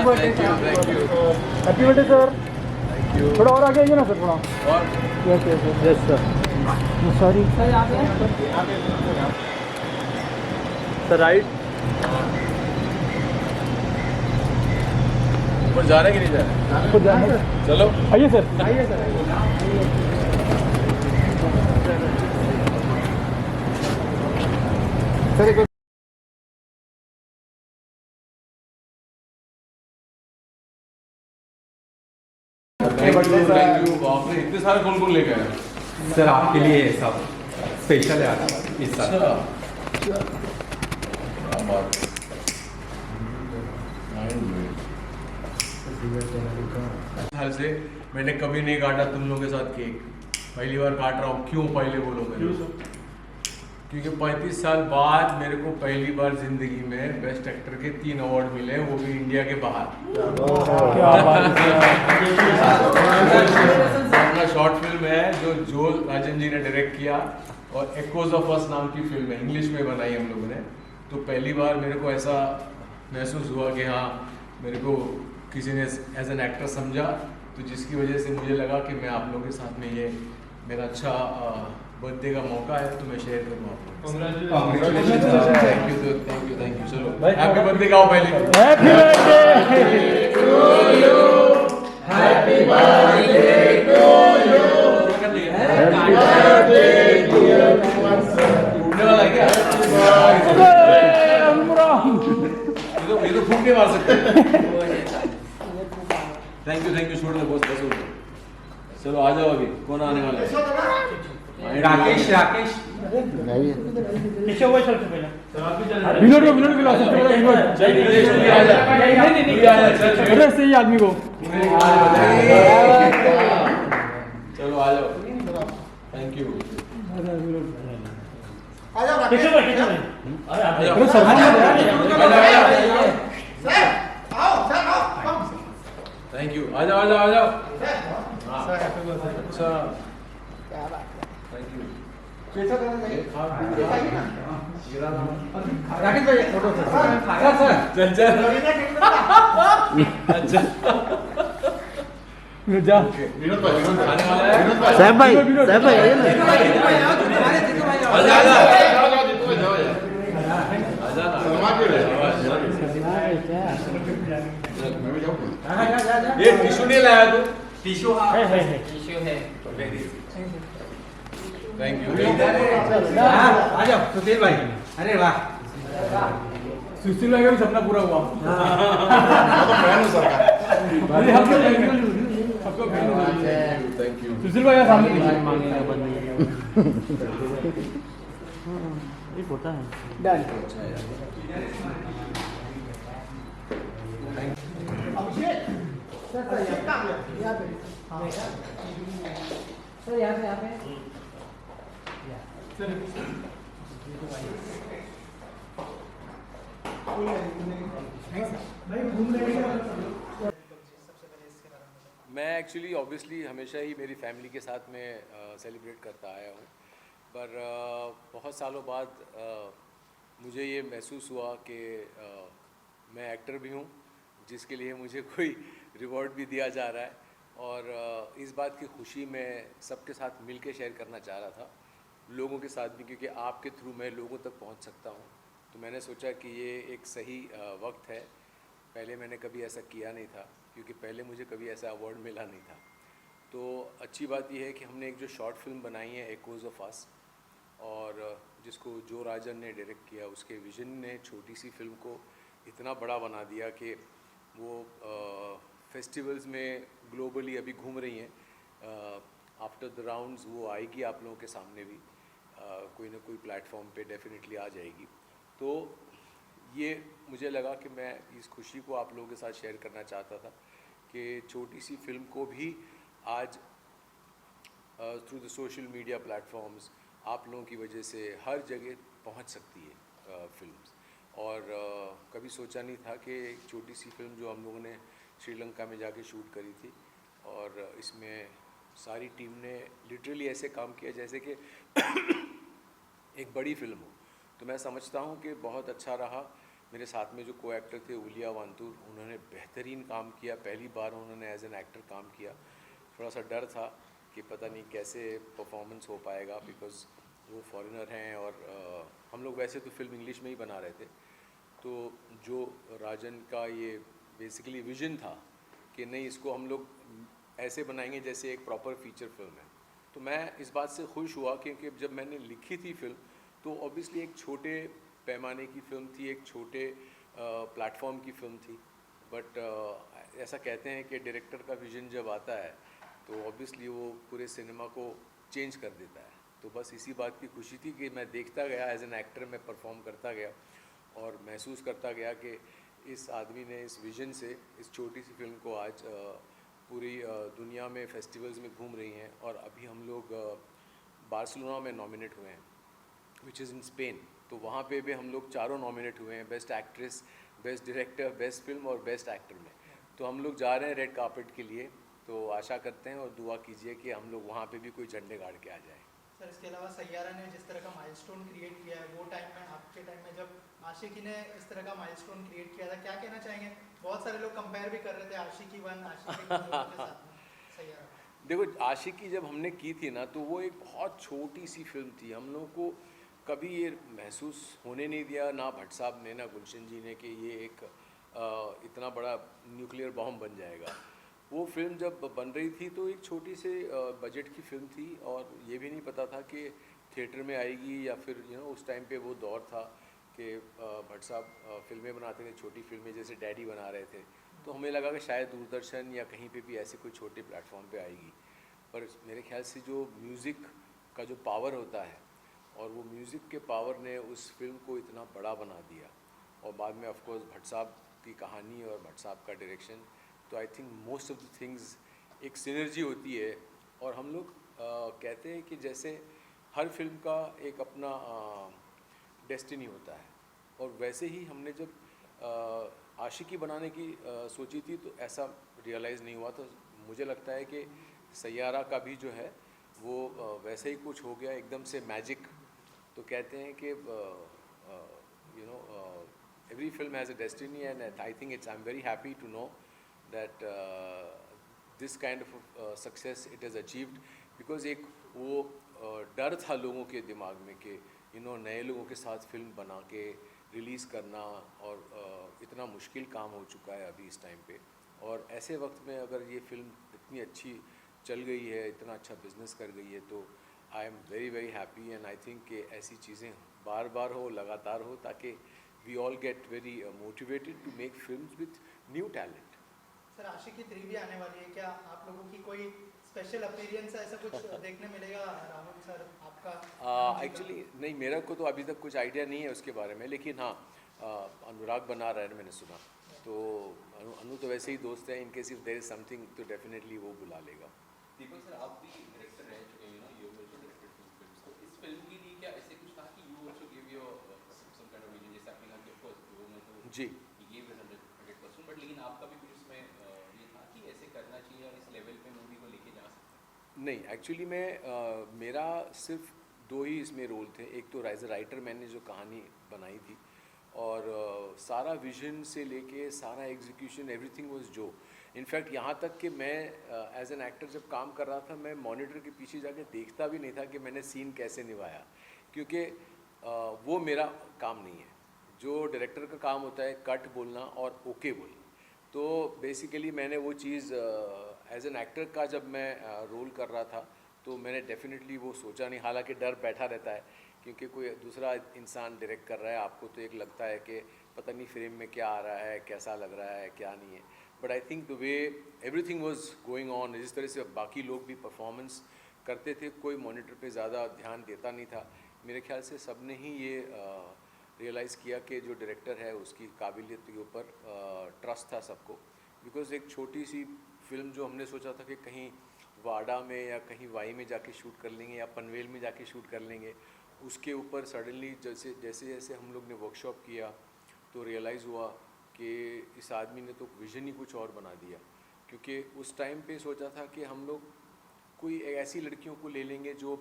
Happy birthday sir. थोड़ा और आगे आइए ना सर, थोड़ा और। Yes yes yes sir. Sorry sir, यहाँ पे सर राइट। ऊपर जा रहे हैं कि नहीं जा रहे हैं? चलो आइए सर, आइए सर। सर एक थैंक यू। बाप रे, इतने सारे कौन कौन लेके आए? सर आपके लिए है सब स्पेशल है आज इस साल। साल से मैंने कभी नहीं काटा तुम लोगों के साथ केक, पहली बार काट रहा हूँ। क्यों पहले बोलो मेरे? क्योंकि 35 साल बाद मेरे को पहली बार जिंदगी में बेस्ट एक्टर के 3 अवार्ड मिले, वो भी इंडिया के बाहर। अपना शॉर्ट फिल्म है जो जोल राजन जी ने डायरेक्ट किया और एक्कोज ऑफ अस नाम की फिल्म है, इंग्लिश में बनाई हम लोगों ने। तो पहली बार मेरे को ऐसा महसूस हुआ कि हाँ, मेरे को किसी ने एज एन एक्टर समझा, तो जिसकी वजह से मुझे लगा कि मैं आप लोगों के साथ में ये मेरा अच्छा बर्थडे का मौका है, तो मैं शेयर करूँ आप लोगों के साथ। Thank you. चलो हैप्पी बर्थडे गाओ पहले। Happy birthday to you, happy birthday to you, happy birthday dear फूकने वाला है क्या? ये तो फूक के मार सकते हैं। थैंक यू छोड़ दो बस हो गया। चलो आ जाओ, अभी कौन आने वाला है? राकेश विनोद को बुलाओ सबसे पहले। विनोद सही आदमी को। चलो आ जाओ, थैंक यू। थैंक यू, आ जाओ। अच्छा थैंक यू। राकेश भाई फोटो सर। अच्छा जा विनोद भाई आने वाला है। साहब भाई आइए ना। ये टिश्यू नहीं लाया तू? टिश्यू है। Thank you. आ जाओ सुशील भाई। अरे वाह, सुशील भाई का भी सपना पूरा हुआ। Thank you. सुशील भाई का सामने एक होता है सर यहाँ पे मैं एक्चुअली ऑब्वियसली हमेशा ही मेरी फैमिली के साथ में सेलिब्रेट करता आया हूँ, पर बहुत सालों बाद मुझे ये महसूस हुआ कि मैं एक्टर भी हूँ, जिसके लिए मुझे कोई रिवॉर्ड भी दिया जा रहा है, और इस बात की खुशी मैं सबके साथ मिल के शेयर करना चाह रहा था, लोगों के साथ भी, क्योंकि आपके थ्रू मैं लोगों तक पहुँच सकता हूँ। तो मैंने सोचा कि ये एक सही वक्त है। पहले मैंने कभी ऐसा किया नहीं था, क्योंकि पहले मुझे कभी ऐसा अवार्ड मिला नहीं था। तो अच्छी बात यह है कि हमने एक जो शॉर्ट फिल्म बनाई है एक्कोज ऑफ अस, और जिसको जो राजन ने डायरेक्ट किया, उसके विजन ने छोटी सी फिल्म को इतना बड़ा बना दिया कि वो फेस्टिवल्स में ग्लोबली अभी घूम रही हैं। आफ्टर द राउंड्स वो आएगी आप लोगों के सामने भी, कोई ना कोई प्लेटफॉर्म पे डेफिनेटली आ जाएगी। तो ये मुझे लगा कि मैं इस खुशी को आप लोगों के साथ शेयर करना चाहता था कि छोटी सी फिल्म को भी आज through the social media platforms आप लोगों की वजह से हर जगह पहुंच सकती है फिल्म्स। और कभी सोचा नहीं था कि एक छोटी सी फिल्म जो हम लोगों ने श्रीलंका में जाके शूट करी थी, और इसमें सारी टीम ने लिटरली ऐसे काम किया जैसे कि एक बड़ी फिल्म हो। तो मैं समझता हूँ कि बहुत अच्छा रहा मेरे साथ में जो को एक्टर थे उलिया वांतूर, उन्होंने बेहतरीन काम किया। पहली बार उन्होंने एज एन एक्टर काम किया। थोड़ा सा डर था कि पता नहीं कैसे परफॉर्मेंस हो पाएगा, बिकॉज़ वो फॉरेनर हैं और हम लोग वैसे तो फिल्म इंग्लिश में ही बना रहे थे। तो जो राजन का ये बेसिकली विजन था कि नहीं, इसको हम लोग ऐसे बनाएंगे जैसे एक प्रॉपर फीचर फिल्म है। तो मैं इस बात से खुश हुआ क्योंकि जब मैंने लिखी थी फिल्म तो ऑब्वियसली एक छोटे पैमाने की फ़िल्म थी, एक छोटे प्लेटफॉर्म की फ़िल्म थी। बट ऐसा कहते हैं कि डायरेक्टर का विजन जब आता है तो ऑब्वियसली वो पूरे सिनेमा को चेंज कर देता है। तो बस इसी बात की खुशी थी कि मैं देखता गया, एज एन एक्टर मैं परफॉर्म करता गया और महसूस करता गया कि इस आदमी ने इस विजन से इस छोटी सी फिल्म को आज पूरी दुनिया में फेस्टिवल्स में घूम रही हैं। और अभी हम लोग बार्सिलोना में नॉमिनेट हुए हैं, विच इज़ इन स्पेन। तो वहाँ पे भी हम लोग चारों नॉमिनेट हुए हैं, best actress, best director, best film और बेस्ट एक्टर में। तो हम लोग जा रहे हैं रेड कार्पेट के लिए। तो आशा करते हैं और दुआ कीजिए कि हम लोग वहाँ पे भी कोई झंडे गाड़ के आ जाए। सर, इसके अलावा सैयारा ने जिस तरह का माइलस्टोन क्रिएट किया है, वो टाइम में, आपके टाइम में जब आशिकी ने इस तरह का माइलस्टोन क्रिएट किया था, क्या कहना चाहेंगे? बहुत सारे लोग कंपेयर भी कर रहे थे आशिकी 1, आशिकी 2 के साथ में सैयारा। देखो, आशिकी जब हमने की थी ना तो वो एक बहुत छोटी सी फिल्म थी। हम लोगों को कभी ये महसूस होने नहीं दिया, ना भट्ट साहब ने ना गुलशन जी ने, कि ये एक इतना बड़ा न्यूक्लियर बॉम्ब बन जाएगा। वो फिल्म जब बन रही थी तो एक छोटी से बजट की फिल्म थी और ये भी नहीं पता था कि थिएटर में आएगी या फिर उस टाइम पे वो दौर था कि भट्ट साहब फिल्में बनाते थे, छोटी फिल्में जैसे डैडी बना रहे थे। तो हमें लगा कि शायद दूरदर्शन या कहीं पे भी ऐसे कोई छोटे प्लेटफॉर्म पे आएगी। पर मेरे ख्याल से जो म्यूज़िक का जो पावर होता है और वो म्यूज़िक के पावर ने उस फिल्म को इतना बड़ा बना दिया। और बाद में ऑफ कोर्स भट्ट साहब की कहानी और भट्ट साहब का डायरेक्शन। तो I think most of the things एक सिनर्जी होती है। और हम लोग कहते हैं कि जैसे हर फिल्म का एक अपना डेस्टिनी होता है, और वैसे ही हमने जब आशिकी बनाने की सोची थी तो ऐसा रियलाइज़ नहीं हुआ। तो मुझे लगता है कि सैयारा का भी जो है वो वैसे ही कुछ हो गया, एकदम से मैजिक। तो कहते हैं कि every film has a destiny, and I think I'm very happy to know that this kind of success it has achieved, because एक वो डर था लोगों के दिमाग में कि नए लोगों के साथ फिल्म बना के रिलीज़ करना, और इतना मुश्किल काम हो चुका है अभी इस टाइम पे। और ऐसे वक्त में अगर ये फिल्म इतनी अच्छी चल गई है, इतना अच्छा बिजनेस कर गई है, तो I am very very happy. And I think कि ऐसी चीज़ें बार बार हो, लगातार हो, ताकि we all get very motivated to make films with new talent. Sir, Aashiqui 3 भी आने वाली है, क्या आप लोगों की कोई स्पेशल अपीयरेंस ऐसा कुछ देखने मिलेगा? राहुल सर आपका एक्चुअली नहीं, मेरा को तो अभी तक कुछ आइडिया नहीं है उसके बारे में, लेकिन हाँ अनुराग बना रहा है, मैंने सुना। तो अनु तो वैसे ही दोस्त है, in case if there is something तो डेफिनेटली वो बुला लेगा। दीपक सर, आप भी डायरेक्टर रह चुके हैं, you also directed two films. तो इस फिल्म के लिए क्या ऐसे कुछ था कि you also give your some kind of vision, जैसे आपने कहा कि ऑफ कोर्स वो में तो जी ही गिव 100%, बट लेकिन आपका भी कुछ इसमें ये था कि ऐसे करना चाहिए और इस लेवल पे मूवी को लेके जा सकते हैं? नहीं, एक्चुअली मैं मेरा सिर्फ 2 ही इसमें रोल थे। एक तो एज ए राइटर मैंने जो कहानी बनाई थी, और सारा विजन से लेके सारा एग्जीक्यूशन एवरीथिंग वाज जो। इनफैक्ट यहाँ तक कि मैं एज एन एक्टर जब काम कर रहा था, मैं मॉनिटर के पीछे जाके देखता भी नहीं था कि मैंने सीन कैसे निभाया, क्योंकि वो मेरा काम नहीं है। जो डायरेक्टर का काम होता है कट बोलना और ओके बोलना। तो बेसिकली मैंने वो चीज़ एज एन एक्टर का जब मैं रोल कर रहा था तो मैंने डेफिनेटली वो सोचा नहीं। हालांकि डर बैठा रहता है, क्योंकि कोई दूसरा इंसान डायरेक्ट कर रहा है, आपको तो एक लगता है कि पता नहीं फ्रेम में क्या आ रहा है, कैसा लग रहा है, क्या नहीं है। But I think the way everything was going on, जिस तरह से बाकी लोग भी परफॉर्मेंस करते थे, कोई मॉनिटर पे ज़्यादा ध्यान देता नहीं था। मेरे ख्याल से सब ने ही ये रियलाइज़ किया कि जो डायरेक्टर है उसकी काबिलियत के ऊपर ट्रस्ट था सबको। बिकॉज़ एक छोटी सी फिल्म जो हमने सोचा था कि कहीं वाडा में या कहीं वाई में जाके शूट कर लेंगे या पनवेल में जाके शूट कर लेंगे, उसके ऊपर सडनली जैसे जैसे हम लोग ने वर्कशॉप किया तो रियलाइज़ हुआ कि इस आदमी ने तो विज़न ही कुछ और बना दिया। क्योंकि उस टाइम पे सोचा था कि हम लोग कोई ऐसी लड़कियों को ले लेंगे जो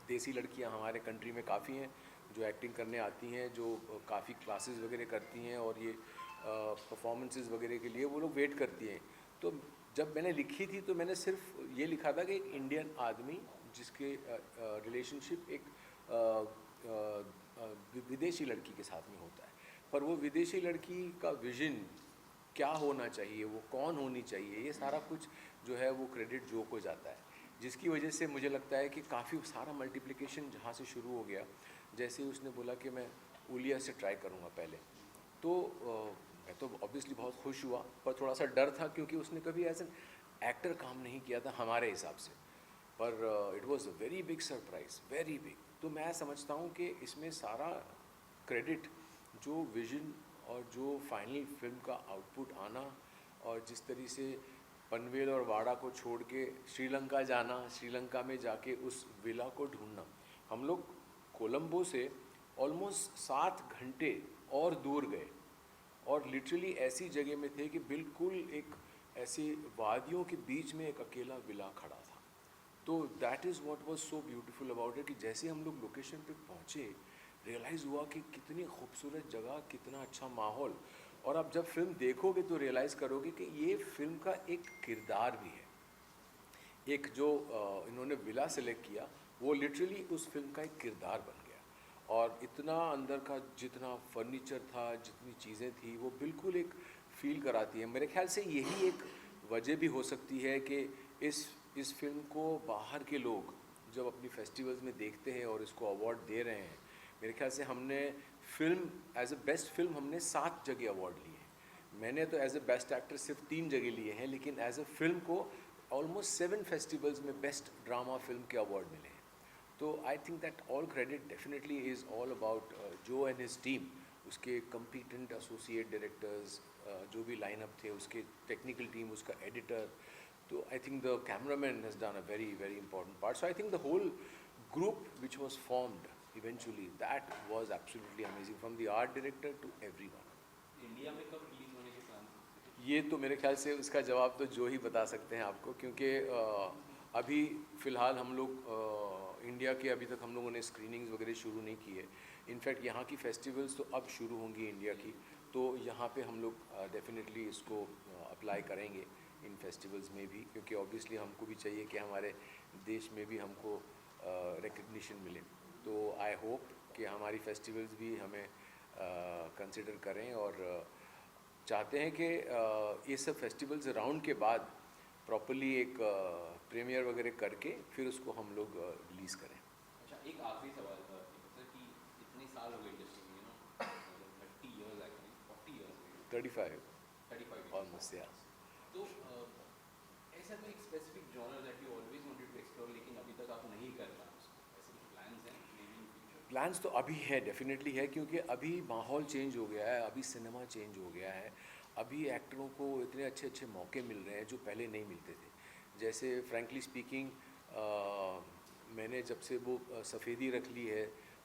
देसी लड़कियां हमारे कंट्री में काफ़ी हैं, जो एक्टिंग करने आती हैं, जो काफ़ी क्लासेस वगैरह करती हैं और ये परफॉर्मेंसेस वगैरह के लिए वो लोग वेट करती हैं। तो जब मैंने लिखी थी तो मैंने सिर्फ ये लिखा था कि एक इंडियन आदमी जिसके रिलेशनशिप एक विदेशी लड़की के साथ में होता है, पर वो विदेशी लड़की का विजन क्या होना चाहिए, वो कौन होनी चाहिए, ये सारा कुछ जो है वो क्रेडिट जो को जाता है, जिसकी वजह से मुझे लगता है कि काफ़ी सारा मल्टीप्लिकेशन जहाँ से शुरू हो गया। जैसे ही उसने बोला कि मैं उलिया से ट्राई करूँगा पहले, तो मैं तो ऑब्वियसली बहुत खुश हुआ, पर थोड़ा सा डर था क्योंकि उसने कभी एज एन एक्टर काम नहीं किया था हमारे हिसाब से। पर it was a very big surprise, very big. तो मैं समझता हूँ कि इसमें सारा क्रेडिट जो विजन और जो फाइनल फिल्म का आउटपुट आना और जिस तरीके से पनवेल और वाड़ा को छोड़ के श्रीलंका जाना, श्रीलंका में जाके उस विला को ढूंढना। हम लोग कोलंबो से ऑलमोस्ट 7 घंटे और दूर गए और लिटरली ऐसी जगह में थे कि बिल्कुल एक ऐसी वादियों के बीच में एक अकेला विला खड़ा था। तो that is what was so beautiful about it कि जैसे हम लोग लोकेशन पे पहुँचे रियलाइज़ हुआ कि कितनी खूबसूरत जगह, कितना अच्छा माहौल। और अब जब फिल्म देखोगे तो रियलाइज़ करोगे कि ये फिल्म का एक किरदार भी है। एक जो इन्होंने विला सेलेक्ट किया वो लिटरली उस फिल्म का एक किरदार बन गया। और इतना अंदर का जितना फर्नीचर था, जितनी चीज़ें थी, वो बिल्कुल एक फील कराती है। मेरे ख्याल से यही एक वजह भी हो सकती है कि इस फिल्म को बाहर के लोग जब अपनी फेस्टिवल्स में देखते हैं और इसको अवार्ड दे रहे हैं, मेरे ख्याल से हमने film as a best film हमने 7 जगह अवार्ड लिए हैं। मैंने तो एज अ बेस्ट एक्टर सिर्फ 3 जगह लिए हैं, लेकिन एज अ फिल्म को ऑलमोस्ट 7 फेस्टिवल्स में बेस्ट ड्रामा फिल्म के अवार्ड मिले हैं। तो I think that all credit definitely is all about जो एंड हिज टीम, उसके कम्पिटेंट एसोसिएट डायरेक्टर्स, जो भी लाइनअप थे, उसके टेक्निकल टीम, उसका एडिटर। तो I think the cameraman has done a very very important part. So I think the whole group which was formed eventually, that was absolutely amazing, from the art director to everyone. India में कब release होने के plan? ये तो मेरे ख्याल से उसका जवाब तो जो ही बता सकते हैं आपको, क्योंकि अभी फ़िलहाल हम लोग इंडिया के अभी तक हम लोगों ने स्क्रीनिंग्स वगैरह शुरू नहीं की है। इनफैक्ट यहाँ की फेस्टिवल्स तो अब शुरू होंगी इंडिया की, तो यहाँ पे हम लोग डेफिनेटली इसको अप्लाई करेंगे इन फेस्टिवल्स में भी, क्योंकि ऑब्वियसली हमको भी चाहिए कि हमारे देश में भी हमको रिकग्निशन मिले। तो आई होप कि हमारी फेस्टिवल्स भी हमें कंसिडर करें और चाहते हैं कि ये सब फेस्टिवल्स राउंड के बाद प्रॉपर्ली एक प्रीमियर वगैरह करके फिर उसको हम लोग रिलीज़ करें। अच्छा, एक आखिरी सवाल था कि इतने साल हो गए इंडस्ट्री में, 30 इयर्स एक्चुअली, 40 इयर्स, 35 ऑलमोस्ट, या। तो ऐसा कोई specific genre that you always wanted to explore लेकिन अभी तक आप नहीं कर पाए उसको, ऐसे कुछ प्लान्स हैं मेबी इन फ्यूचर? प्लान्स तो अभी है, डेफिनेटली है, क्योंकि अभी माहौल चेंज हो गया है, अभी सिनेमा चेंज हो गया है, अभी एक्टरों को इतने अच्छे अच्छे मौके मिल रहे हैं जो पहले नहीं मिलते थे। जैसे फ्रैंकली स्पीकिंग, मैंने जब से वो सफ़ेदी रख ली है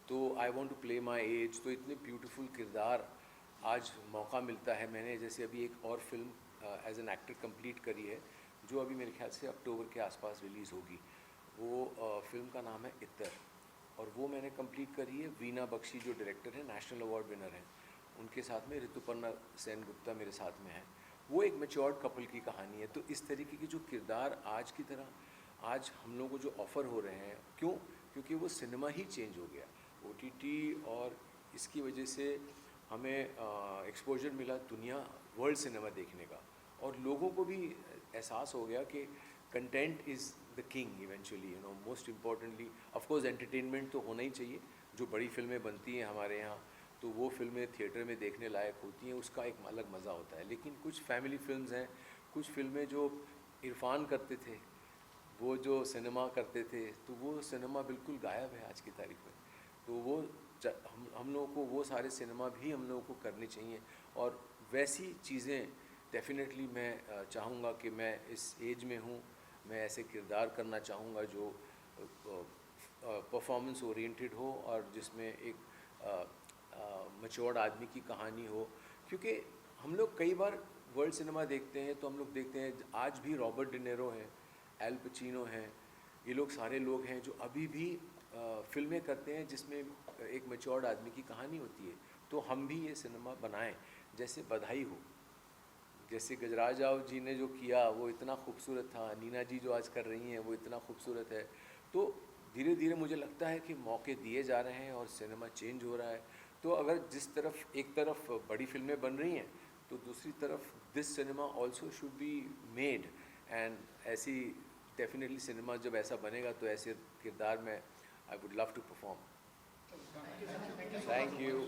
तो I want to play my age, तो इतने ब्यूटीफुल किरदार आज मौका मिलता है। मैंने जैसे अभी एक और film as an actor complete करी है जो अभी मेरे ख्याल से अक्टूबर के आसपास रिलीज़ होगी। वो फिल्म का नाम है इत्तर, और वो मैंने कंप्लीट करी है। वीना बख्शी जो डायरेक्टर है, नेशनल अवार्ड विनर हैं, उनके साथ में ऋतुपर्णा सेन गुप्ता मेरे साथ में है। वो एक मैच्योर्ड कपल की कहानी है। तो इस तरीके के जो किरदार आज की तरह आज हम लोगों को जो ऑफ़र हो रहे हैं, क्यों? क्योंकि वो सिनेमा ही चेंज हो गया, OTT, और इसकी वजह से हमें एक्सपोजर मिला दुनिया वर्ल्ड सिनेमा देखने का, और लोगों को भी एहसास हो गया कि content is the king eventually, you know. Most importantly of course entertainment तो होना ही चाहिए। जो बड़ी फिल्में बनती हैं हमारे यहाँ, तो वो फिल्में थिएटर में देखने लायक होती हैं, उसका एक अलग मज़ा होता है। लेकिन कुछ फैमिली फिल्म्स हैं, कुछ फिल्में जो इरफान करते थे, वो जो सिनेमा करते थे, तो वो सिनेमा बिल्कुल गायब है आज की तारीख में। तो वो हम लोगों को वो सारे सिनेमा भी हम लोगों को करने चाहिए, और वैसी चीज़ें डेफिनेटली मैं चाहूँगा कि मैं इस एज में हूँ, मैं ऐसे किरदार करना चाहूँगा जो परफॉर्मेंस ओरिएंटेड हो और जिसमें एक मैच्योर्ड आदमी की कहानी हो। क्योंकि हम लोग कई बार वर्ल्ड सिनेमा देखते हैं तो हम लोग देखते हैं आज भी रॉबर्ट डिनेरो हैं, एल पचिनो हैं, ये लोग सारे लोग हैं जो अभी भी फिल्में करते हैं जिसमें एक मैच्योर्ड आदमी की कहानी होती है। तो हम भी ये सिनेमा बनाएं जैसे बधाई हो, जैसे गजराज राव जी ने जो किया वो इतना खूबसूरत था, नीना जी जो आज कर रही हैं वो इतना खूबसूरत है। तो धीरे धीरे मुझे लगता है कि मौके दिए जा रहे हैं और सिनेमा चेंज हो रहा है। तो अगर जिस तरफ एक तरफ बड़ी फिल्में बन रही हैं तो दूसरी तरफ this cinema also should be made, and ऐसी डेफिनेटली सिनेमा जब ऐसा बनेगा तो ऐसे किरदार में I would love to perform. Thank you.